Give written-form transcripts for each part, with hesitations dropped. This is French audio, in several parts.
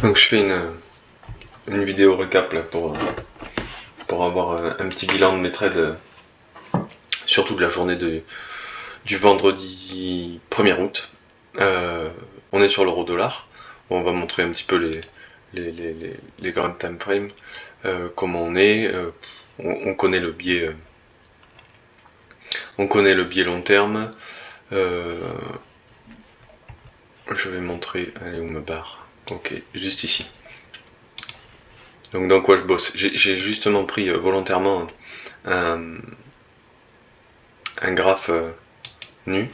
Donc je fais une vidéo récap là, pour avoir un petit bilan de mes trades, surtout de la journée du vendredi 1er août. On est sur l'euro dollar. On va montrer un petit peu les grands time frames, comment on est. On connaît le biais. On connaît le biais long terme. Je vais montrer. Allez, où ma barre? Ok, juste ici. Donc dans quoi je bosse? J'ai justement pris volontairement un graphe nu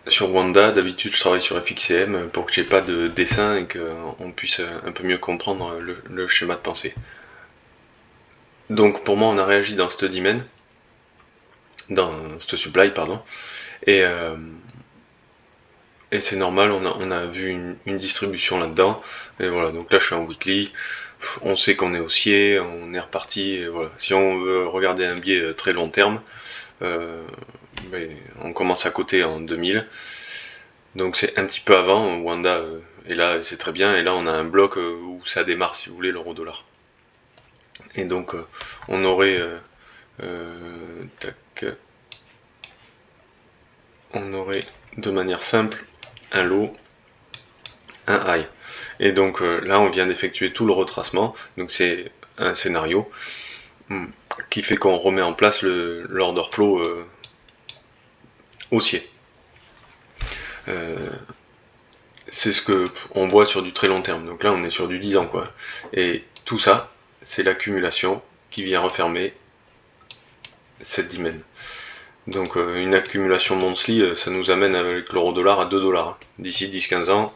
sur Wanda. D'habitude je travaille sur FXCM pour que j'ai pas de dessin et qu'on puisse un peu mieux comprendre le schéma de pensée. Donc pour moi on a réagi dans cette dimen, dans cette supply pardon, et c'est normal, on a vu une distribution là-dedans, et voilà, donc là je suis en weekly, on sait qu'on est haussier, on est reparti, et voilà. Si on veut regarder un biais très long terme, on commence à coter en 2000, donc c'est un petit peu avant, Wanda est là, c'est très bien, et là on a un bloc où ça démarre, si vous voulez, l'euro-dollar. Et donc on aurait on aurait de manière simple un low, un high. Et donc là on vient d'effectuer tout le retracement, donc c'est un scénario qui fait qu'on remet en place l'order flow haussier. C'est ce que on voit sur du très long terme. Donc là on est sur du 10 ans quoi. Et tout ça, c'est l'accumulation qui vient refermer cette dimen. Donc une accumulation monthly, ça nous amène avec l'euro dollar à 2 dollars. D'ici 10-15 ans,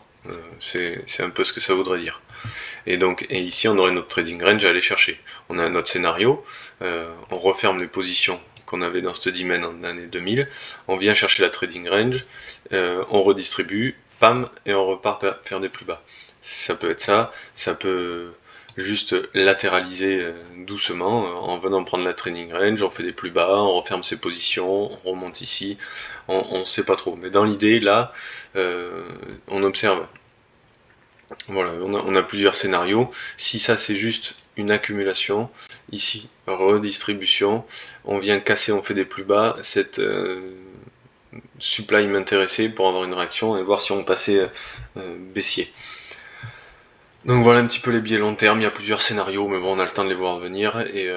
c'est un peu ce que ça voudrait dire. Et donc, et ici on aurait notre trading range à aller chercher. On a notre scénario, on referme les positions qu'on avait dans cette dimen en année 2000, on vient chercher la trading range, on redistribue, pam, et on repart à faire des plus bas. Ça peut être ça, ça peut juste latéraliser doucement en venant prendre la trading range, on fait des plus bas, on referme ses positions, on remonte ici, on sait pas trop. Mais dans l'idée, là, on observe. Voilà, on a plusieurs scénarios. Si ça c'est juste une accumulation, ici, redistribution, on vient casser, on fait des plus bas, cette supply m'intéressait pour avoir une réaction et voir si on passait baissier. Donc voilà un petit peu les biais long terme, il y a plusieurs scénarios, mais bon on a le temps de les voir venir, et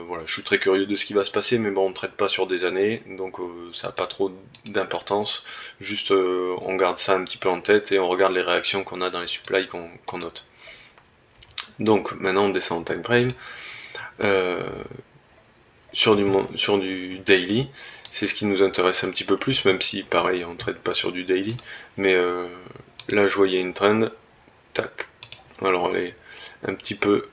voilà, je suis très curieux de ce qui va se passer, mais bon on ne traite pas sur des années, donc ça n'a pas trop d'importance, juste on garde ça un petit peu en tête, et on regarde les réactions qu'on a dans les supplies qu'on note. Donc maintenant on descend en time frame, sur du daily, c'est ce qui nous intéresse un petit peu plus, même si pareil on ne traite pas sur du daily, mais là je voyais une trend, tac, alors elle est un petit peu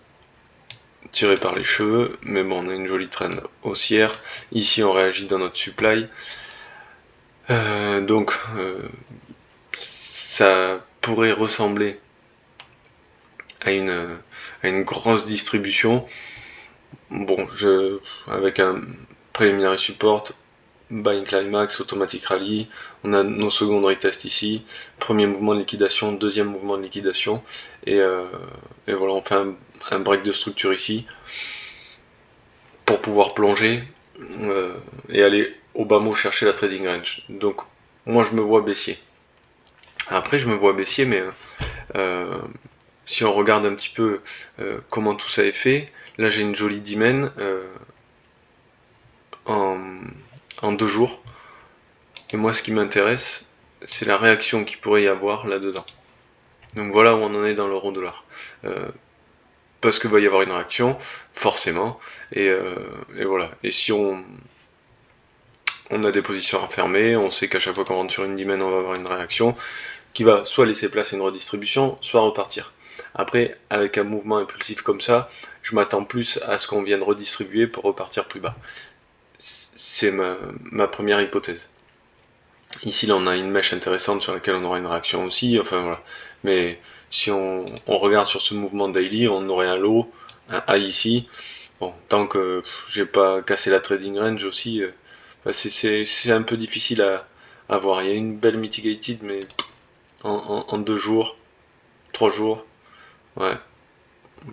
tirée par les cheveux, mais bon on a une jolie trend haussière, ici on réagit dans notre supply, donc ça pourrait ressembler à une grosse distribution, bon avec un preliminary support, buying climax, automatic rally, on a nos secondes retest ici, premier mouvement de liquidation, deuxième mouvement de liquidation, et voilà on fait un break de structure ici pour pouvoir plonger et aller au bas mot chercher la trading range. Donc moi je me vois baissier. Après je me vois baissier, mais si on regarde un petit peu comment tout ça est fait, là j'ai une jolie dimen en 2 jours. Et moi, ce qui m'intéresse, c'est la réaction qu'il pourrait y avoir là-dedans. Donc voilà où on en est dans l'euro dollar. Parce qu'il va y avoir une réaction, forcément. Et voilà. Et si on a des positions fermées, on sait qu'à chaque fois qu'on rentre sur une dimen, on va avoir une réaction qui va soit laisser place à une redistribution, soit repartir. Après, avec un mouvement impulsif comme ça, je m'attends plus à ce qu'on vienne redistribuer pour repartir plus bas. C'est ma première hypothèse. Ici, là, on a une mèche intéressante sur laquelle on aura une réaction aussi, enfin voilà. Mais si on regarde sur ce mouvement daily, on aurait un low, un high ici. Bon, tant que j'ai pas cassé la trading range aussi, c'est un peu difficile à voir. Il y a une belle mitigated, mais en 2 jours, 3 jours. Ouais.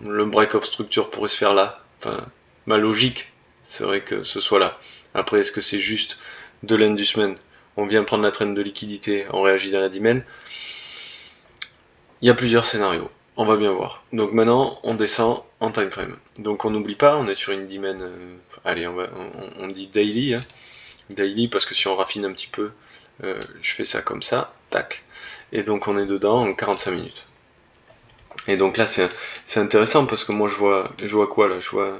Le break of structure pourrait se faire là. Enfin, ma logique serait que ce soit là. Après, est-ce que c'est juste de l'inducement? On vient prendre la traîne de liquidité, on réagit dans la dimen. Il y a plusieurs scénarios. On va bien voir. Donc maintenant, on descend en time frame. Donc on n'oublie pas, on est sur une dimen. Allez, on dit daily. Hein. Daily, parce que si on raffine un petit peu, je fais ça comme ça, tac. Et donc on est dedans en 45 minutes. Et donc là, c'est intéressant parce que moi, je vois quoi là? Je vois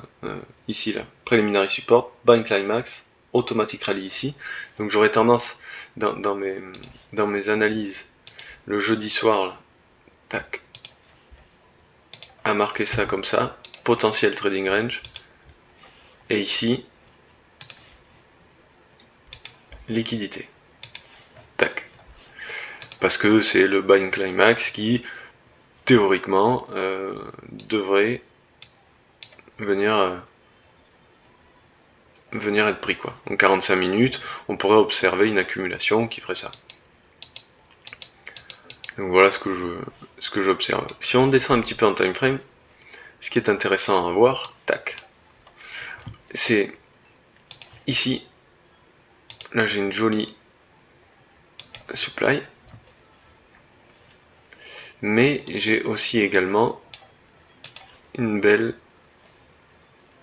ici, là, Preliminary Support, Bind Climax, Automatic Rally ici. Donc j'aurais tendance, dans mes analyses, le jeudi soir, là, tac, à marquer ça comme ça, potentiel trading range. Et ici, liquidité. Tac. Parce que c'est le Bind Climax qui, théoriquement, devrait venir être pris quoi. En 45 minutes, on pourrait observer une accumulation qui ferait ça. Donc voilà ce que j'observe. Si on descend un petit peu en time frame, ce qui est intéressant à voir, tac, c'est ici, là j'ai une jolie supply, mais j'ai aussi également une belle,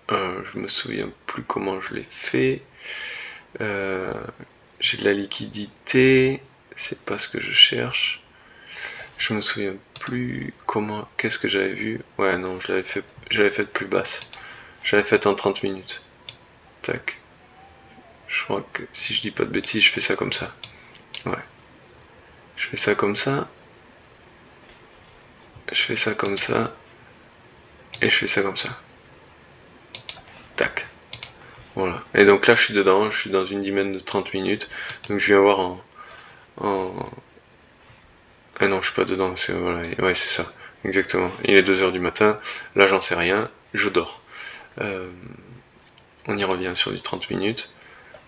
je me souviens plus comment je l'ai fait, j'ai de la liquidité, c'est pas ce que je cherche. Je me souviens plus qu'est-ce que j'avais vu. Ouais, non, je l'avais fait plus basse. J'avais fait en 30 minutes. Tac. Je crois que si je dis pas de bêtises, je fais ça comme ça. Ouais. Je fais ça comme ça. Je fais ça comme ça. Et je fais ça comme ça. Tac. Voilà. Et donc là, je suis dedans. Je suis dans une dizaine de 30 minutes. Donc je viens voir Ah non, je suis pas dedans. Voilà. Ouais, c'est ça. Exactement. Il est 2h du matin. Là, j'en sais rien. Je dors. On y revient sur du 30 minutes.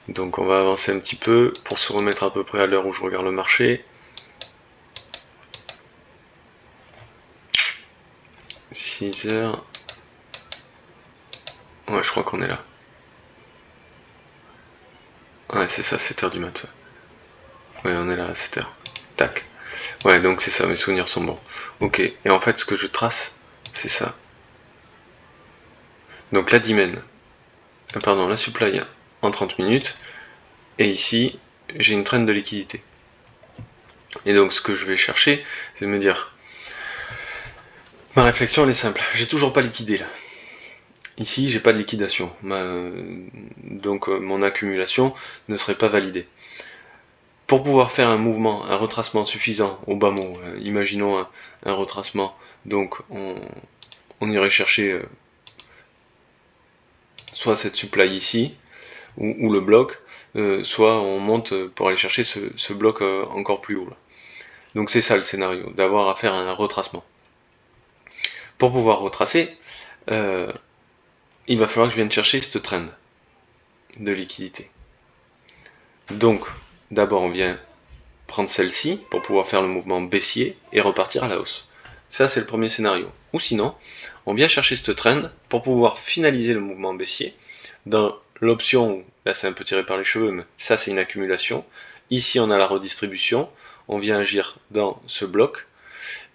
Donc on va avancer un petit peu pour se remettre à peu près à l'heure où je regarde le marché. 6h. Ouais, je crois qu'on est là. Ouais, c'est ça, 7h du mat. Ouais, on est là à 7h. Tac. Ouais, donc c'est ça, mes souvenirs sont bons. Ok, et en fait, ce que je trace, c'est ça. Donc la dimen, pardon, la supply en 30 minutes, et ici, j'ai une traîne de liquidité. Et donc ce que je vais chercher, c'est de me dire, ma réflexion elle est simple, j'ai toujours pas liquidé là. Ici, j'ai pas de liquidation, donc mon accumulation ne serait pas validée. Pour pouvoir faire un mouvement, un retracement suffisant au bas mot, imaginons un retracement, donc on irait chercher soit cette supply ici, ou le bloc, soit on monte pour aller chercher ce bloc encore plus haut. Là. Donc c'est ça le scénario, d'avoir à faire un retracement. Pour pouvoir retracer, il va falloir que je vienne chercher cette trend de liquidité. Donc, d'abord on vient prendre celle-ci pour pouvoir faire le mouvement baissier et repartir à la hausse. Ça, c'est le premier scénario. Ou sinon, on vient chercher cette trend pour pouvoir finaliser le mouvement baissier. Dans l'option, là c'est un peu tiré par les cheveux, mais ça c'est une accumulation. Ici, on a la redistribution. On vient agir dans ce bloc.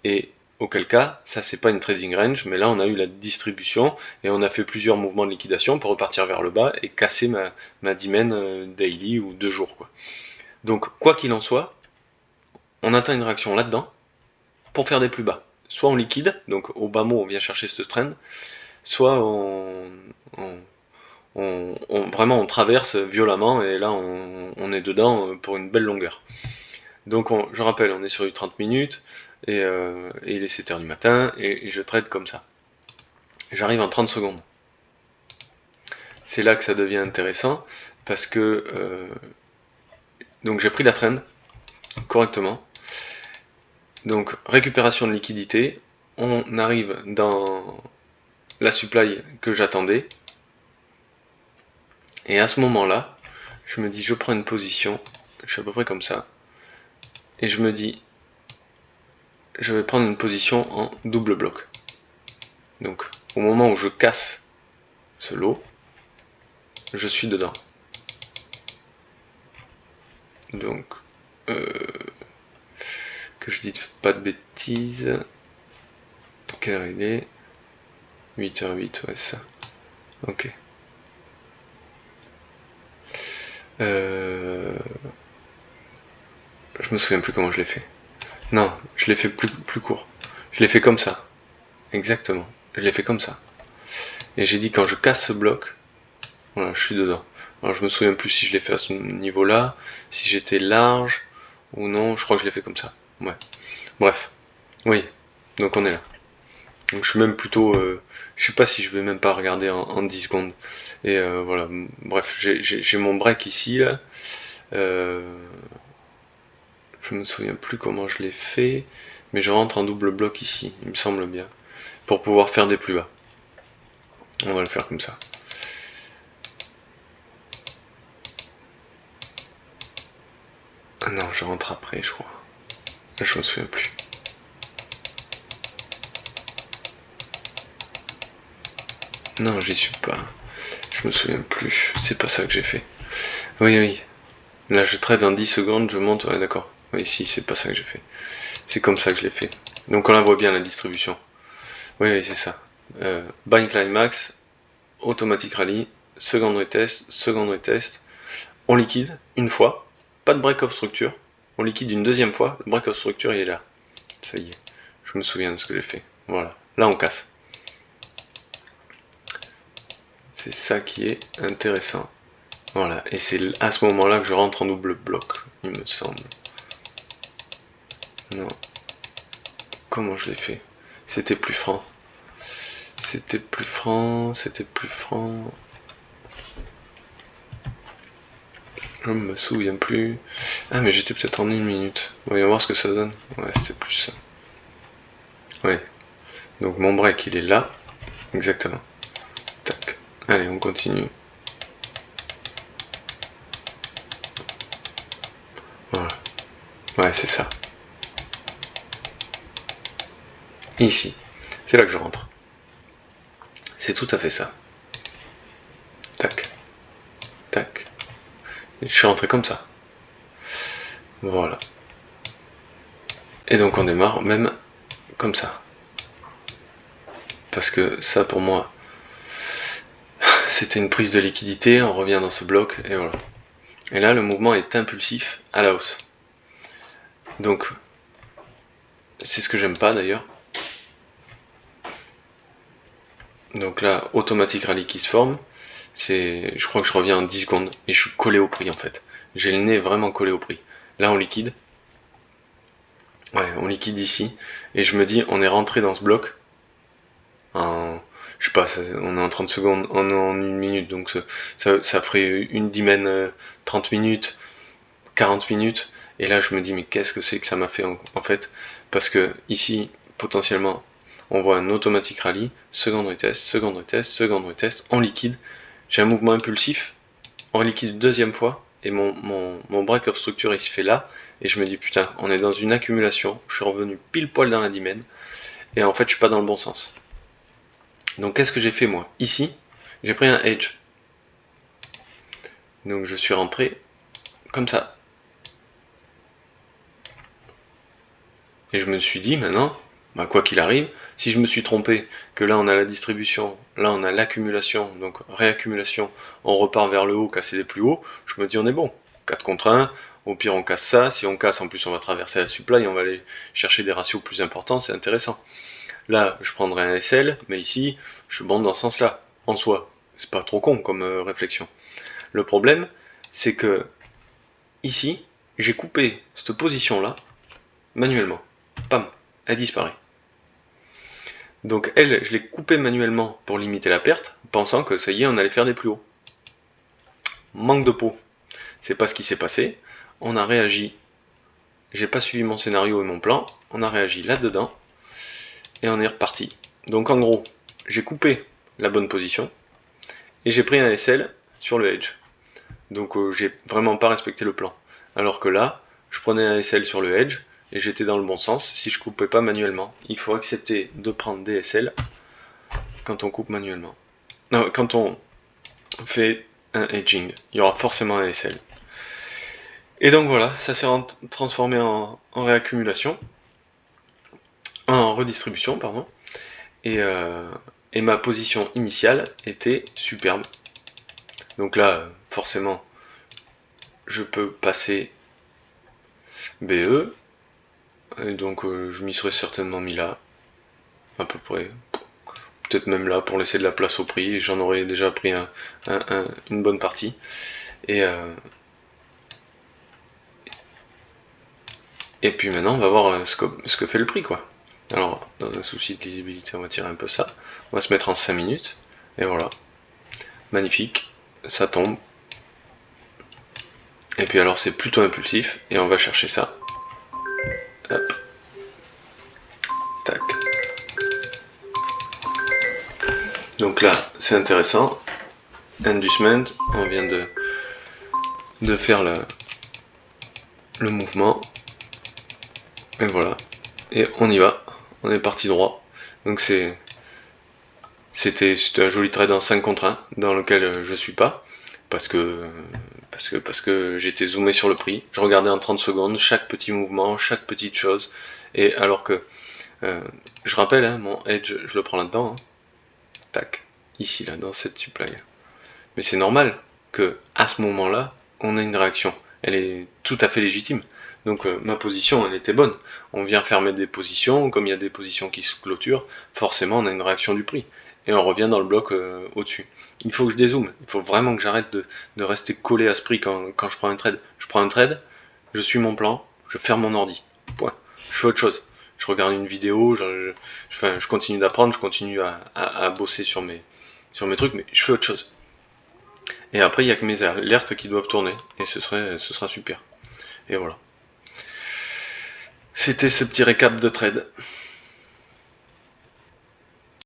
Et auquel cas, ça c'est pas une trading range, mais là on a eu la distribution et on a fait plusieurs mouvements de liquidation pour repartir vers le bas et casser ma dimen daily ou 2 jours. Quoi. Donc, quoi qu'il en soit, on attend une réaction là-dedans pour faire des plus bas. Soit on liquide, donc au bas mot on vient chercher cette trend, soit vraiment on traverse violemment et là on est dedans pour une belle longueur. Donc je rappelle, on est sur du 30 minutes et il est 7h du matin et je trade comme ça. J'arrive en 30 secondes. C'est là que ça devient intéressant parce que donc j'ai pris la trend correctement. Donc récupération de liquidité, on arrive dans la supply que j'attendais. Et à ce moment-là, je me dis je prends une position, je suis à peu près comme ça, et je me dis je vais prendre une position en double bloc. Donc au moment où je casse ce lot, je suis dedans. Donc que je dise pas de bêtises. Quelle heure il est? 8h08, ouais, ça. Ok. Je me souviens plus comment je l'ai fait. Non, je l'ai fait plus court. Je l'ai fait comme ça. Exactement. Je l'ai fait comme ça. Et j'ai dit quand je casse ce bloc, voilà, je suis dedans. Alors je me souviens plus si je l'ai fait à ce niveau-là, si j'étais large ou non. Je crois que je l'ai fait comme ça. Ouais. Bref. Oui. Donc on est là. Donc je suis même plutôt... je sais pas si je vais même pas regarder en 10 secondes. Et voilà. Bref, j'ai mon break ici, là. Je me souviens plus comment je l'ai fait, mais je rentre en double bloc ici, il me semble bien, pour pouvoir faire des plus bas. On va le faire comme ça. Ah non, je rentre après, je crois. Je me souviens plus. Non, j'y suis pas. Je me souviens plus. C'est pas ça que j'ai fait. Oui, oui. Là, je trade en 10 secondes, je monte. Ouais, d'accord. Oui, si, c'est pas ça que j'ai fait. C'est comme ça que je l'ai fait. Donc on la voit bien, la distribution. Oui, oui, c'est ça. Bind Climax, Automatic Rally, Secondary Test, on liquide une fois, pas de break of structure, on liquide une deuxième fois, le break of structure il est là. Ça y est, je me souviens de ce que j'ai fait. Voilà, là on casse. C'est ça qui est intéressant. Voilà, et c'est à ce moment-là que je rentre en double bloc, il me semble. Non. Comment je l'ai fait? C'était plus franc. C'était plus franc, c'était plus franc. Je me souviens plus. Ah, mais j'étais peut-être en 1 minute. Voyons voir ce que ça donne. Ouais, c'était plus ça. Ouais. Donc mon break, il est là. Exactement. Tac. Allez, on continue. Voilà. Ouais, c'est ça. Ici. C'est là que je rentre. C'est tout à fait ça. Tac. Tac. Et je suis rentré comme ça. Voilà. Et donc on démarre même comme ça. Parce que ça, pour moi, c'était une prise de liquidité. On revient dans ce bloc et voilà. Et là, le mouvement est impulsif à la hausse. Donc, c'est ce que j'aime pas d'ailleurs. Donc là, automatique rallye qui se forme. Je crois que je reviens en 10 secondes et je suis collé au prix en fait. J'ai le nez vraiment collé au prix. Là, on liquide. Ouais, on liquide ici. Et je me dis, on est rentré dans ce bloc en, je sais pas, on est en 30 secondes, on est en 1 minute, donc ça ferait une dizaine, 30 minutes, 40 minutes. Et là, je me dis, mais qu'est-ce que c'est que ça m'a fait en fait? Parce que ici, potentiellement, on voit un automatique rallye, secondary test, on liquide. J'ai un mouvement impulsif, on liquide une deuxième fois, et mon break of structure il se fait là, et je me dis putain, on est dans une accumulation, je suis revenu pile poil dans la dimen, et en fait je suis pas dans le bon sens. Donc qu'est-ce que j'ai fait moi? Ici, j'ai pris un edge. Donc je suis rentré comme ça. Et je me suis dit maintenant, bah quoi qu'il arrive, si je me suis trompé, que là on a la distribution, là on a l'accumulation, donc réaccumulation, on repart vers le haut, casser des plus hauts, je me dis on est bon. 4 contre 1, au pire on casse ça, si on casse en plus on va traverser la supply, on va aller chercher des ratios plus importants, c'est intéressant. Là je prendrai un SL, mais ici je bande dans ce sens-là, en soi. C'est pas trop con comme réflexion. Le problème, c'est que ici, j'ai coupé cette position-là manuellement. Pam, elle disparaît. Donc elle, je l'ai coupée manuellement pour limiter la perte, pensant que ça y est, on allait faire des plus hauts. Manque de peau. C'est pas ce qui s'est passé. On a réagi. J'ai pas suivi mon scénario et mon plan. On a réagi là-dedans. Et on est reparti. Donc en gros, j'ai coupé la bonne position. Et j'ai pris un SL sur le edge. Donc j'ai vraiment pas respecté le plan. Alors que là, je prenais un SL sur le edge. et j'étais dans le bon sens si je coupais pas manuellement. Il faut accepter de prendre des SL quand on coupe manuellement. Non, quand on fait un edging, il y aura forcément un SL. Et donc voilà, ça s'est transformé en réaccumulation, en redistribution, pardon. Et ma position initiale était superbe. Donc là, forcément, je peux passer BE. Et donc je m'y serais certainement mis là, à peu près. Peut-être même là pour laisser de la place au prix. Et j'en aurais déjà pris une bonne partie. Et puis maintenant, on va voir ce que fait le prix, quoi. Alors, dans un souci de lisibilité, on va tirer un peu ça. On va se mettre en 5 minutes. Et voilà. Magnifique. Ça tombe. Et puis alors, c'est plutôt impulsif. Et on va chercher ça. Hop. Tac. Donc là, c'est intéressant. Inducement. On vient de faire le mouvement. Et voilà. Et on y va. On est parti droit. Donc c'était un joli trade en 5 contre 1 dans lequel je suis pas. Parce que j'étais zoomé sur le prix. Je regardais en 30 secondes chaque petit mouvement, chaque petite chose. Et alors que je rappelle, hein, mon edge, je le prends là-dedans. Hein. Tac. Ici, là, dans cette supply. Mais c'est normal que à ce moment-là, on ait une réaction. Elle est tout à fait légitime. Donc ma position, elle était bonne. On vient fermer des positions, comme il y a des positions qui se clôturent, forcément on a une réaction du prix. Et on revient dans le bloc au-dessus. Il faut que je dézoome. Il faut vraiment que j'arrête de rester collé à ce prix quand je prends un trade. Je prends un trade, je suis mon plan, je ferme mon ordi. Point. Je fais autre chose. Je regarde une vidéo, je continue d'apprendre, je continue à bosser sur mes trucs, mais je fais autre chose. Et après, il n'y a que mes alertes qui doivent tourner. Et ce sera super. Et voilà. C'était ce petit récap de trade.